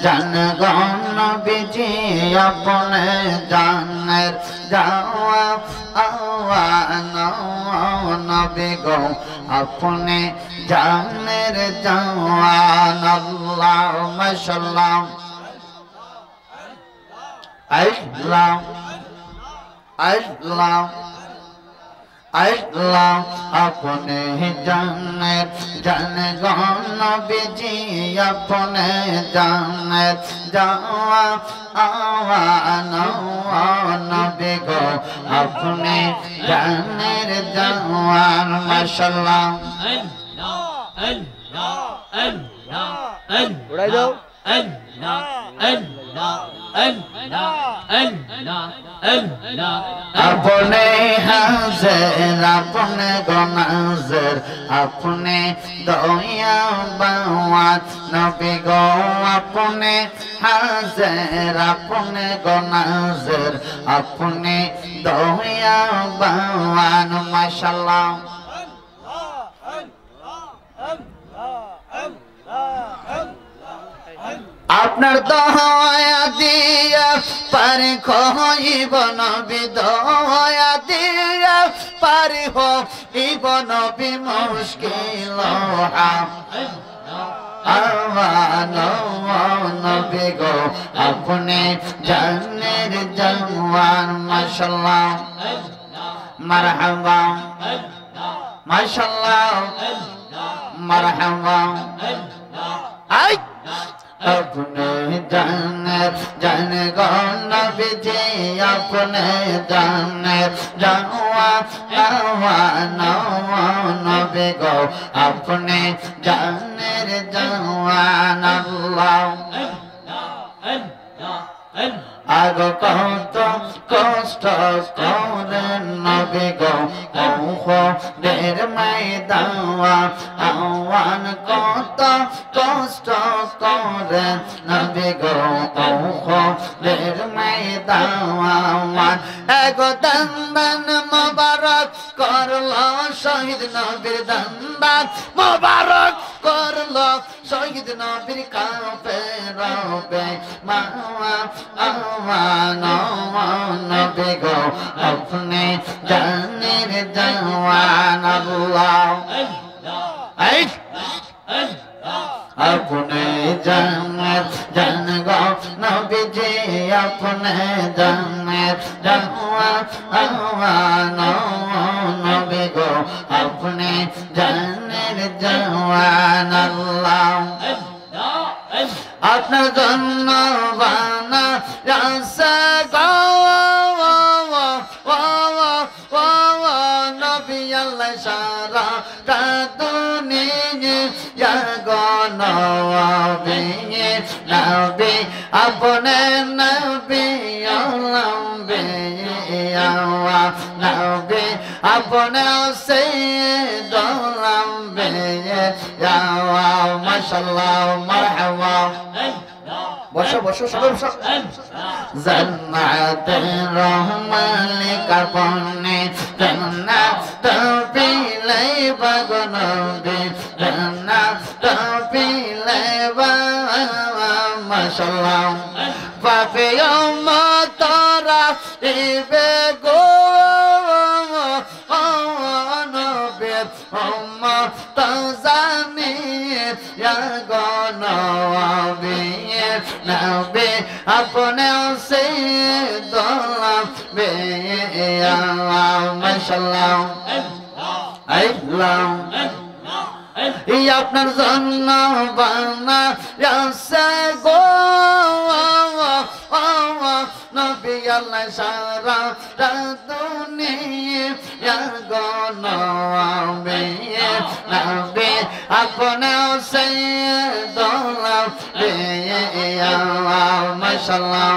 জান গণ বিজি আপনে জানের যাওয়া আওয়ান নবী গো আপনে জানের জাওয়ান আল্লাহুম্মা সাল্লাম আল্লাহ আল্লাহ আল্লাহ আপনে জানের জান গণ বিজি আপনে জানের যাওয়া আওয়ান নবী গো আপনে জানের জাওয়ান মাশাআল্লাহ উড়াই দাও अपने हाजिर अपने गुनाज़र अपने दोया बावात नबी गो अपने हाजिर अपने गुनाज़र अपने दोया बावान माशाअल्लाह আপনার দয়া দিয়া পার হইব নবী দয়া দিয়া পার হইব নবী মুশকিল আওয়ান নবী গো আপনি জানের জাওয়ান মাশাআল্লাহ মারহাবা মাশাআল্লাহ মারহাবা আই अपने जाने जाने गौन बिजी अपने जाने जावा आवा नबी गो अपने जाने जवान अल्लाह आगो कौत कष्ट कौन नबी गो ओहो देर मैदावा आवान कौत कष्ट कौन नबी गो ओहो देर मैदावान एगो दंदन मुबारक करलो शहीद नबीर दंदन मुबारक करलो शहीद नबीर काफे रबे मावा आवान नबी गो अपने जाনের जवान अल्लाह अपने जाনের जान गो नबी जी अपने जाনের जवान नबी गो अपने जाনের जवान अल्लाह আপনার জন্য বানা রাসা গো নবী আল্লাহ সারা দুনিয়া গো নবী নবী আপনে নবী নবী আপনে সৈয়দ লম্বে মাশাআল্লাহ মারহাবা বসো বসো সবাই বসো জান্নাত রহমান কাপনে জান্নাত পিলাই বাগনবী জান্নাত পিলাই বা মাশাআল্লাহ পাপে উম্মতরা ইবে গো নবী উম্মত জানি ইয়া গো নবী नबी अपने से दोला बे माशाअल्लाह अल्लाह ये আপনার জন্য বানা রাসা গো নবী আল্লাহ সারা দুনিয়া গো নবী নবী আপনে সে দোলা বে মাশাআল্লাহ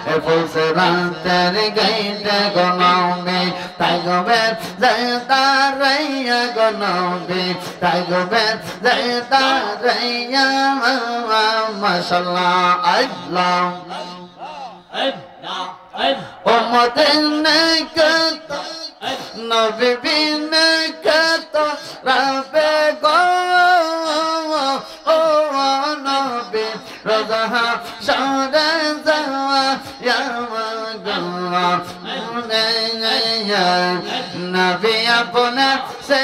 এ ফুলসে রাতের গাইতে গো নবী তাই গো বে জাতা রাইয়া গো নবী তাই গো বে জাতা রাইয়া মাশাআল্লাহ আল্লাহ উম্মতের নেকত নবী বিন কত রাবে গো ও নবী রোজা সরে যাওয়া নবী আপনা সে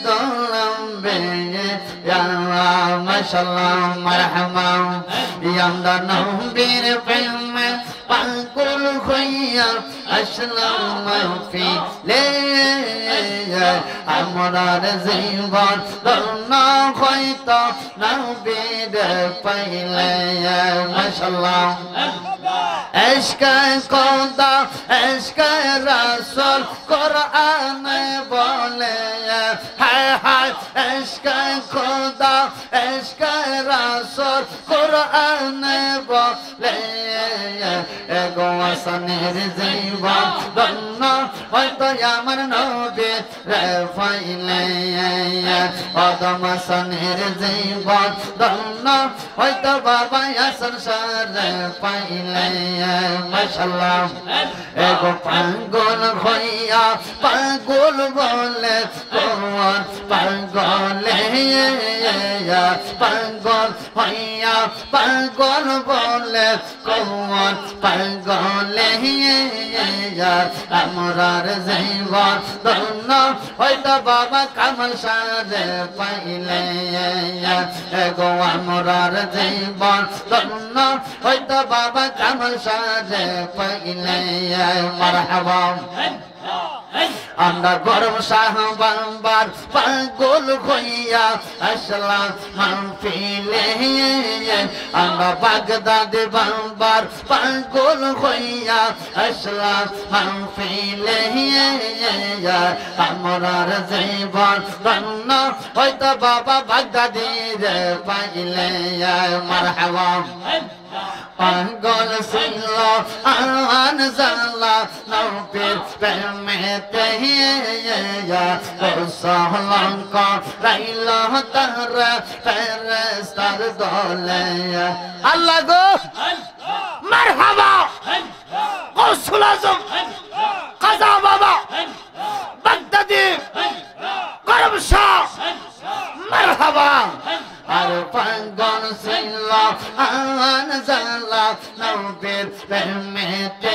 দোলম্বে মাশাআল্লাহ মারহামা ইয়ামদা নবীর প্রেমে পাগল হইয়া আসলাম ফি লে আমরার জীবন ধন্য হইতো নবীর পাইলে মাশাআল্লাহ इश्क़ खुदा इश्क़ रसूल कुरान बोले हाय हाय इश्क़ खुदा इश्क़ रसूल कुरान बोले एगो असनेर जीवन धন্য হয়তো আমার নবী রে পাইলে আদম আসনের জীবন ধন্য হয়তো বাবা আসন সারে পাইলে মাশাআল্লাহ এগো পাগল হইয়া পাগল বলে কোন পাগলে পাগল হইয়া পাগল বলে কোন পাগলে আমরার জীবন ধন্য হয়তো বাবা কামাল সারে পাইলে এগো আমরার জীবন ধন্য হয়তো বাবা কামাল সারে পাইলে মারহাবা আমরা গরম সাহাবার পাগল হইয়া আসলাম মাহফিলে আমরা বাগদাদ বাবার পাগল হইয়া আসলাম মাহফিলে আমরার জীবন ধন্য হয়তো বাবা বাগদাদের পাইলে মারহাবা পাগল ছিল আনজালা নবীর প্রেমেতে সহলঙ্ক রাইল তার ফেরেশতার দলে আল্লাহ গো মারহাবা গৌসুল আজম কাজা বাবা বাগদাদি গরম শাহ মারহাবা আর পাগল ছিল আনজালা নবীর প্রেমেতে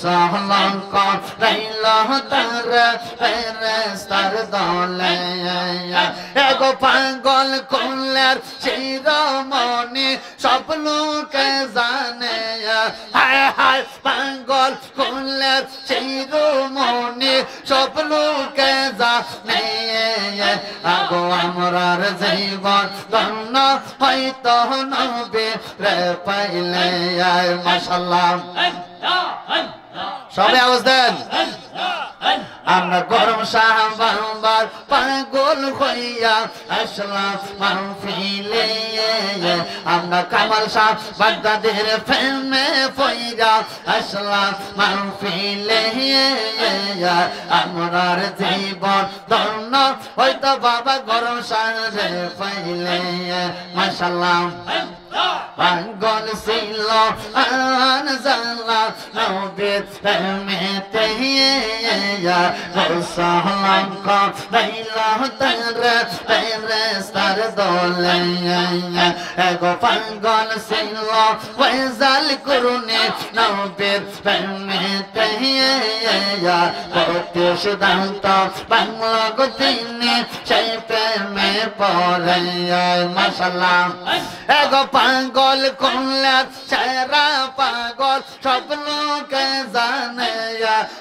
সহলঙ্ক রাইল তার ফেরেশতার দলে এগো পাগল কুলের শিরোমণি সব লোকে জানে হায় হায় পাগল কুলের শিরোমণি সব লোকে জানে আগো আমরার জীবন ধন্য হয়তো নবী রে পাইলে মাশাআল্লাহ সবাই আওয়াজ দেন আমরা গরম সাহাবার পাগল হইয়া আসলাম মাহফিলে আমরা কামাল শাহ বাগদাদের প্রেমে পইরা আসলাম মাহফিলে আমরার জীবন ধন্য হয়তো বাবা গরম সাহারে পাইলে মাশাআল্লাহ পাগল ছিল আনজালা নবীর প্রেমেতে সহলঙ্ক রাইল তার ফেরেশতার দলে এগো পাগল ছিল ওয়াজাল করুনে নবীর প্রেমেতে করতে সিদ্ধান্ত বাংলা গতিনে সেই প্রেমে পড়ে মাশাআল্লাহ এগো পাগল কুলের চেহারা পাগল সব লোকে জানে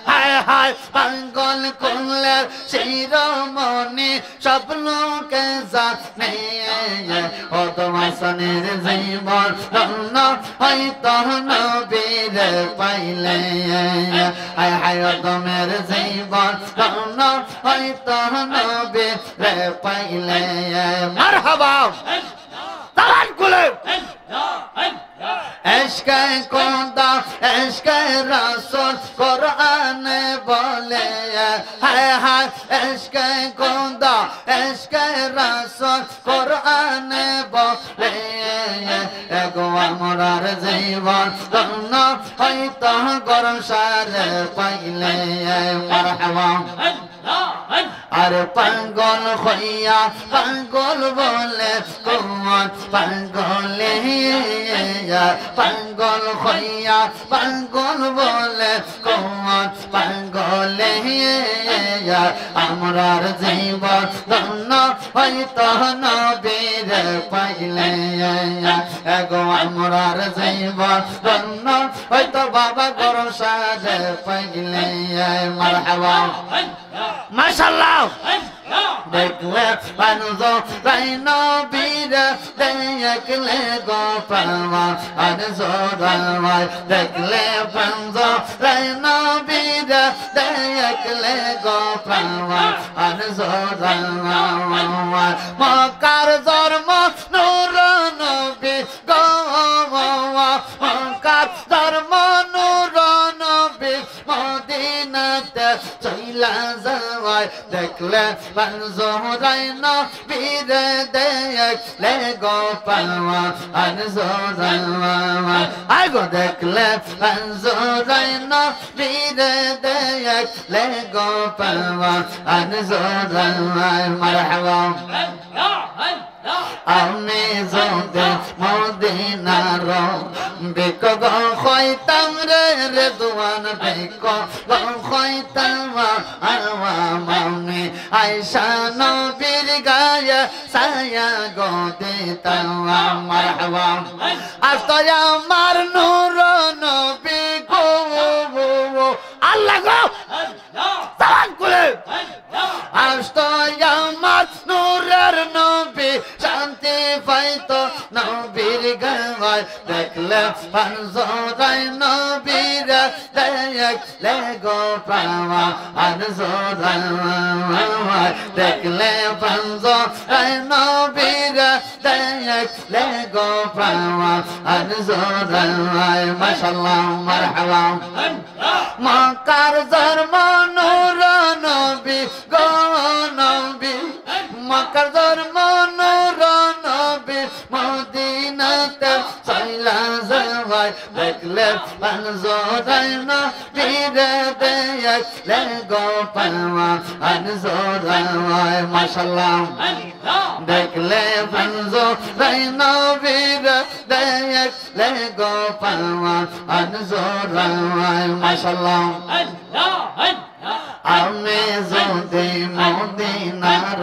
হায় হায় পাগল কুলের শিরোমণি সব লোকে জানে ও তোমার জীবন ধন্য হয়তো নবীর পাইলে হায় হায় তোমার জীবন ধন্য হয়তো নবীর পাইলে মারহাবা তালান কুলে इश्क़ खुदा इश्क़ रसूल कुरान बोले हाय हाय इश्क़ खुदा इश्क़ रसूल कुरान बोले एगो আমরার জীবন ধন্য হয়তো গরম সারে পাইলে মারহাবা আর পাগল হইয়া পাগল বলে কোন পাগলে পাগল হইয়া পাগল বলে কোন পাগলে আমরার জীবন ধন্য হইতো নবীর পাইলে এগো আমরার জীবন ধন্য হইতো বাবা গরম সাজে পাইলে মারহাবা মাশাআল্লাহ দেখলে মানুষ তাই নবীর দেখলে গো পাওয়া আর জোরাই দেখলে পাঞ্জ তাই নবীর দেখলে গো পাওয়া আর জোরাই মক্কার জন্ম নূর নবী গো মক্কার জন্ম নূর নবী মদিনাতে চইলা যাওয়ায় দেখলে জোরাই নবীর দেখলে গো পাওয়া আর জোরাই আগো দেখলে জোরাই নবীর দেখলে গো পাওয়া আর জোরাই মারহাবা আমি যদি মদিনার বিক গো হইতাম রে রেদওয়ান বিক গো হইতাম আওয়া মাউনি আয়েশা নবীর গায়ে ছায়া গো দিতাম মারহাবা আজ তো আমার নূর নবী গো আল্লাহ গো সালাম করে আজ তো আমার নূরের নবী শান্তি পাইতো নবীর গায় দেখলে জোরাই নবীর দেখলে গো পাওয়া আর জোরাই দেখলে জোরাই নবীর দেখলে গো পাওয়া আর জোরাই মাশাআল্লাহ মারহাবা মক্কার জন্ম নূর নবী গো নবী মক্কার জন্ম নূর নবী মদিনাতে চইলা যাওয়ায় দেখলে জোরাই নবীর দেখলে গো পাওয়া আর জোরাই মাশাআল্লাহ দেখলে জোরাই নবীর দেখলে গো পাওয়া আর জোরাই মাশাআল্লাহ আমি যদি মদিনার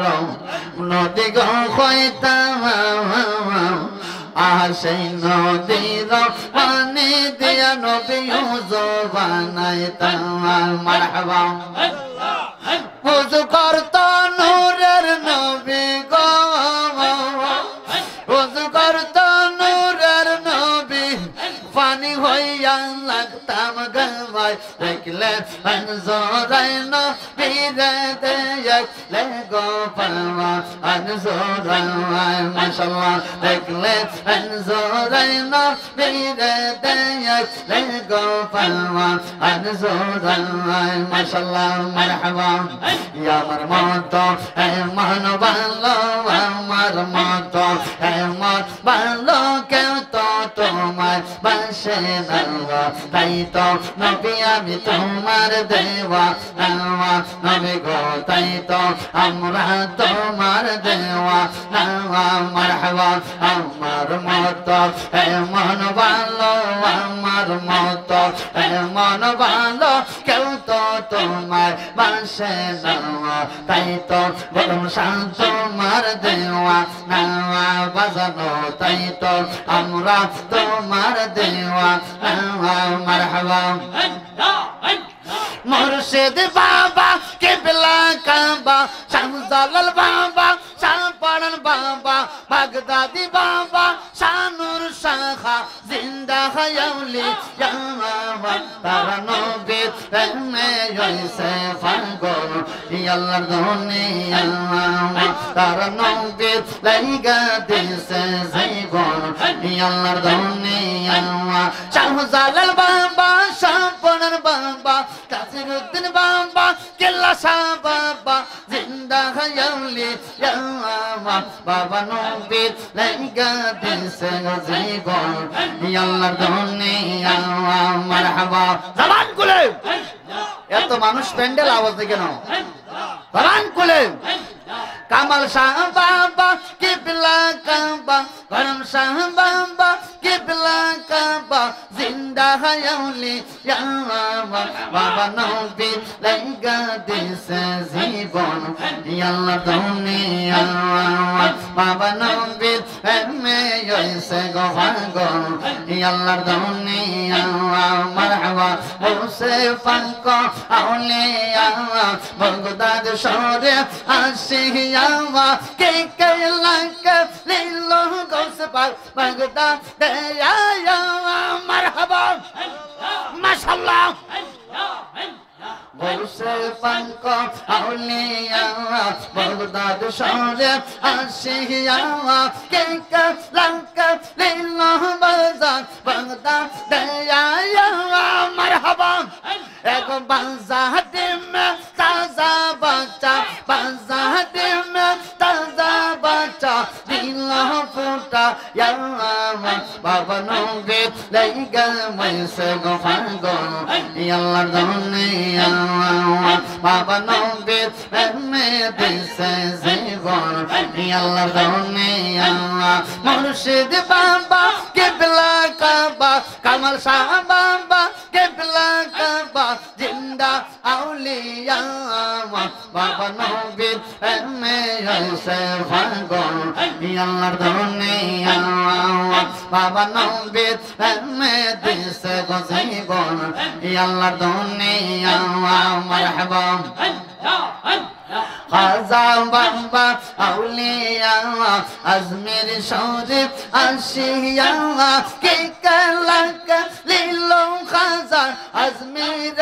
নদী গো হইতাম আর সেই নদীর পানি দিয়া নবী বানাইতাম মারহাবা উযু করত নূরের নবী গো উযু করত নূরের নবী পানি হইয়া লাগতাম গাওয়ায় দেখলে জোরাই নবীর দেখলে গো পাওয়া আর জোরাই মাশাআল্লাহ দেখলে জোরাই নবীর দেখলে গো পাওয়া আর জোরাই মাশাআল্লাহ মারহাবা আমার মতো এমন ভালো আমার মতো এমন ভালো কেউ তো তোমার বাসে না তাই তো নবী আমি তোমার দেওয়া নবী গো তাই তো আমরা তোমার দেওয়া মারহাবা আমার মতো এমন ভালো আমার মতো এমন ভালো কেউ তো তোমার বাসে না তাই তো বলুন শান্ত তোমার দেওয়া বাজানো তাই তো আমরা তোমার দেওয়া মারহাবা মুর্শিদ বাবা কিবলা কাবা শামজালাল বাবা শাহপরান বাবা বাগদাদি বাবা শানুর শাখা জিন্দা হায়াউলি ইয়ামা তারা নবী প্রেমে হইছে পাগল আল্লাহর দুনিয়া তারা নবী লাইগা দিছে জীবন আল্লাহর দুনিয়া শাহজালাল বাবা শাহপরান বাবা কাসিরউদ্দিন বাবা কেল্লা শাহ বাবা জিন্দা হায়াউলি ইয়ামা বাবা নবী লাইগা দিছে জীবন আল্লাহর দুনিয়া মারহাবা জবান খুলে এত মানুষ প্যান্ডেল আওয়াজ কেন কোরআন খুলে কামাল শাহ বাবা কিবলা কাবা গরম শাহ বাবা কিবলা কাবা জিন্দা হায়াউলি ইয়া বাবা নবী লাগা দিছে জীবন ইয়াল্লাহ দুনিয়া বাবা নবী মে হইছে গো ভাগল ইয়াল্লাহ দুনিয়া মারহাবা হোসে পাক আউলিয়া বগদাদ শহরে আসিয়া কে কে লাকা লিলো গোস পাক বগদাদ ইয়া মারহাবা মাশাআল্লাহ বসে পাক আউলিয়া বগদাদ শহরে আসিয়া কে কে লাকা লিলো বাজার বগদাদ ইয়া মারহাবা এক বাজাতে মে তাজা বাচ্চা বাজাতে মে তাজা বাচ্চা দিল ফুটা ইয়া বাবা নবী লাইগা মইসে গো পাগল ইয়াল্লাহ দুনিয়া বাবা নবী মে দিছে জীবন ইয়াল্লাহ দুনিয়া মুর্শিদ বাবা কিবলা কাবা কামাল শাহ বাবা কিবলা কাবা জিন্দা আউলিয়া বাবা নবী মে হইছে পাগল ইয়াল্লাহ দুনিয়া বাবা নবী মে দিছে গো জীবন ইয়াল্লাহ দুনিয়া মারহাবা খাজা বাবা আউলিয়া আজমির শরীফ আসিয়া কে কালাকা লিলো খাজা আজমির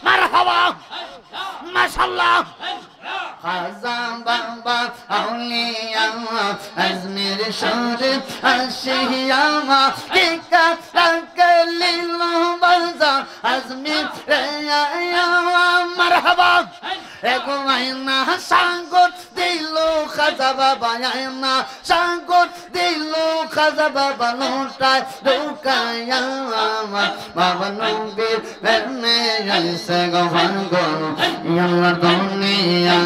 মারহাবা মাশাআল্লাহ খাজা বাবা আউলিয়া আজমির শরীফ আসিয়া কে কালাকা লিলো খাজা আজমির মারহাবা এগো আয়না সাগর দিল খাজা বাবা আয়না সাগর দিল খাজা বাবা লোটায় ঢুকায়া বাবা নবীর প্রেমে আইসে গো পাগল ইয়াল্লাহ দুনিয়া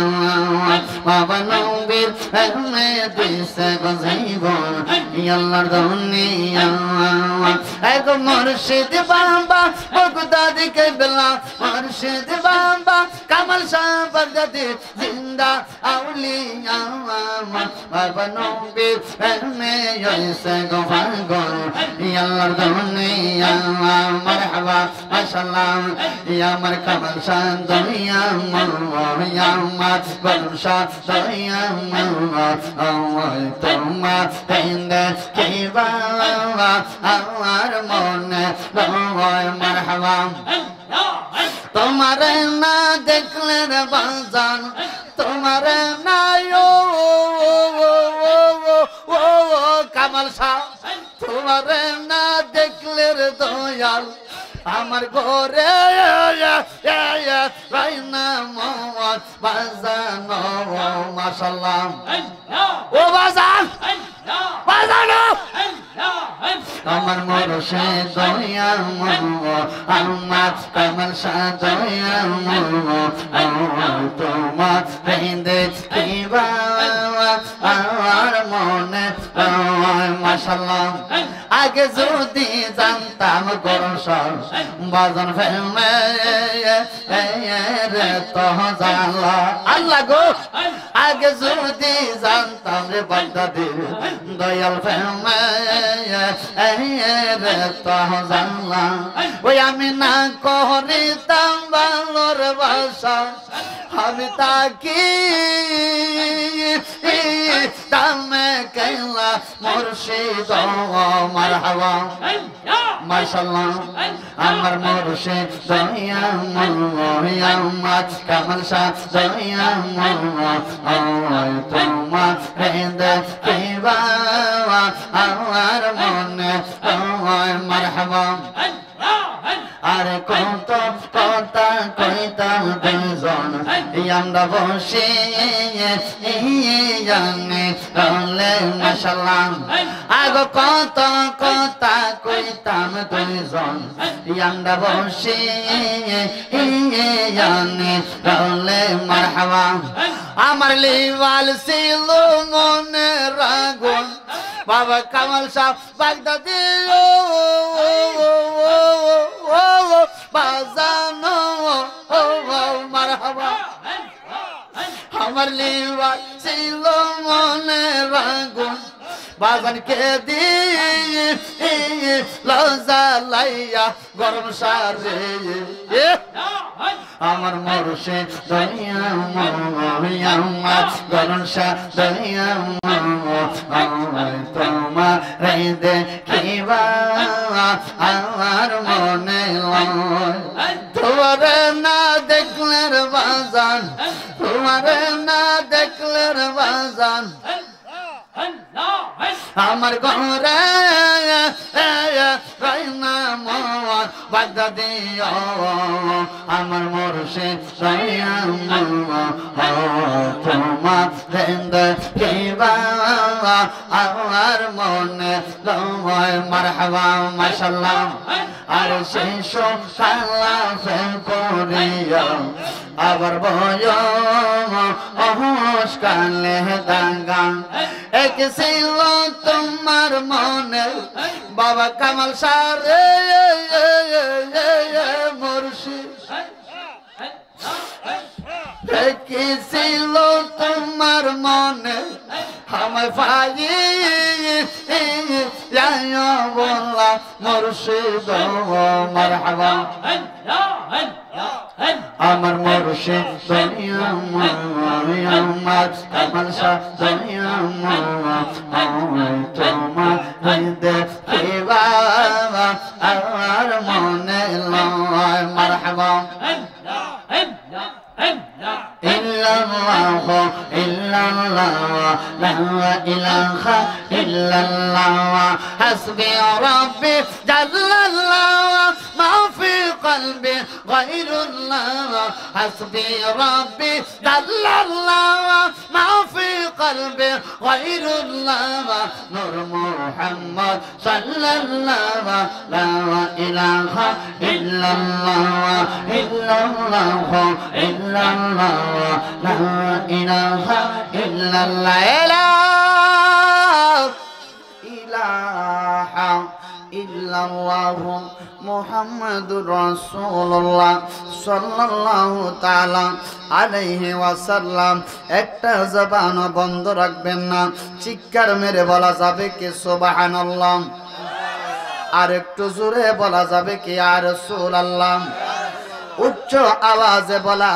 বাবা নবীর প্রেমে দিছে গো জীবন ইয়াল্লাহ দুনিয়া এগো মুর্শিদ বাবা বগদাদ কিবলা মুর্শিদ বাবা কামাল শাহ বগদাদি জিন্দা আউলিয়া বাবা নবী প্রেমে হইছে গো পাগল ইয়াল্লাহ দুনিয়া মারহাবা মাশাআল্লাহ ইয়া মার কামাল শাহ দুনিয়া ইয়া মার বলম শাহ দুনিয়া তোমা পেন্দে কিবা আমার মনে রয় মারহাবা তোমারে না দেখলে রে বাজান তোমারে না কামাল শাহ তোমারে না দেখলে রে দয়াল আমার ঘরে রাইনা মোহাম্মদ বাজান মাশাআল্লাহ ও বাজান বাজান আমার মুর্শিদ দয়া আমার কামাল শাহ দয়া তোমার পেন্দে কিবা আমার মনে মাশাআল্লাহ আগে যদি জানতাম গরসর বাজন ফেমে রে তো জানলা আল্লাহ গো আগে যদি জানতাম রে বাগদাদের দয়াল ফেমে রে তো জানলা ওই আমি না করিতাম বাংলোর ভাষা আমি তাকি তামে কেলা মুর্শিদ মারহাবা মাশাআল্লাহ আমার মুর্শিদ দয়া মোয়া মাছ কামাল শাহ দয়া মোয়া তোমার পেন্দে কিবা আমার মনে মারহাবা আরে কত কথা কইতাম দুজন আমরা বসে জানে রলে মাশাআল্লাহ আগো কত কথা কইতাম দুজন আমরা বসে জানে রলে মারহাবা আমার লিওয়াল ছিল মনে রাগুন বাবা কামাল সাহেব বাগদাদি বাজানো মারহাবা আমার লিওয়াল ছিল মনে রাগুন বাজান কে দিয়ে লজা লাইয়া গরম সারে আমার মরশে দনিয়া আমার গরম সার দনিয়া তোমার দেখিবা আমার মনে তোমার না দেখলের বাজান তোমার না দেখলের বাজান আমার ঘরে রাইনা মোর বাগদাদি আমার মরশে রাইয়া তোমার দেখিবা আমার মনে তোমায় মারহাবা মাশাআল্লাহ আর শেষ কালাফে করিয়া আবার বয় অহস্কালে দাঙ্গা এক ছিল তোমার মনে বাবা কামাল সারে মুর্শিদ এক ছিল তোমার মনে আমায় পাই বললা মুর্শিদ মারহাবা আমার মুর্শিদ দুনিয়া আমার কামাল শাহ দুনিয়া তোমার দেখিবা আমার মনে লয় মারহাবা illallah illallah la ilaha illallah hasbi rabbi jallallah ma fi qalbi ghayrullah hasbi rabbi jallallah ma fi qalbi ghayrullah nur muhammad sallallahu la ilaha illallah illallah illallah la ilaha illallah ilaha illallah muhammadur rasulullah sallallahu taala আলাইহি ওয়াসাল্লাম একটা জবান বন্ধ রাখবেন না চিৎকার মেরে বলা যাবে কি সুবহানাল্লাহ আর একটু জোরে বলা যাবে কি ইয়া রাসূলুল্লাহ উচ্চ আওয়াজে বলা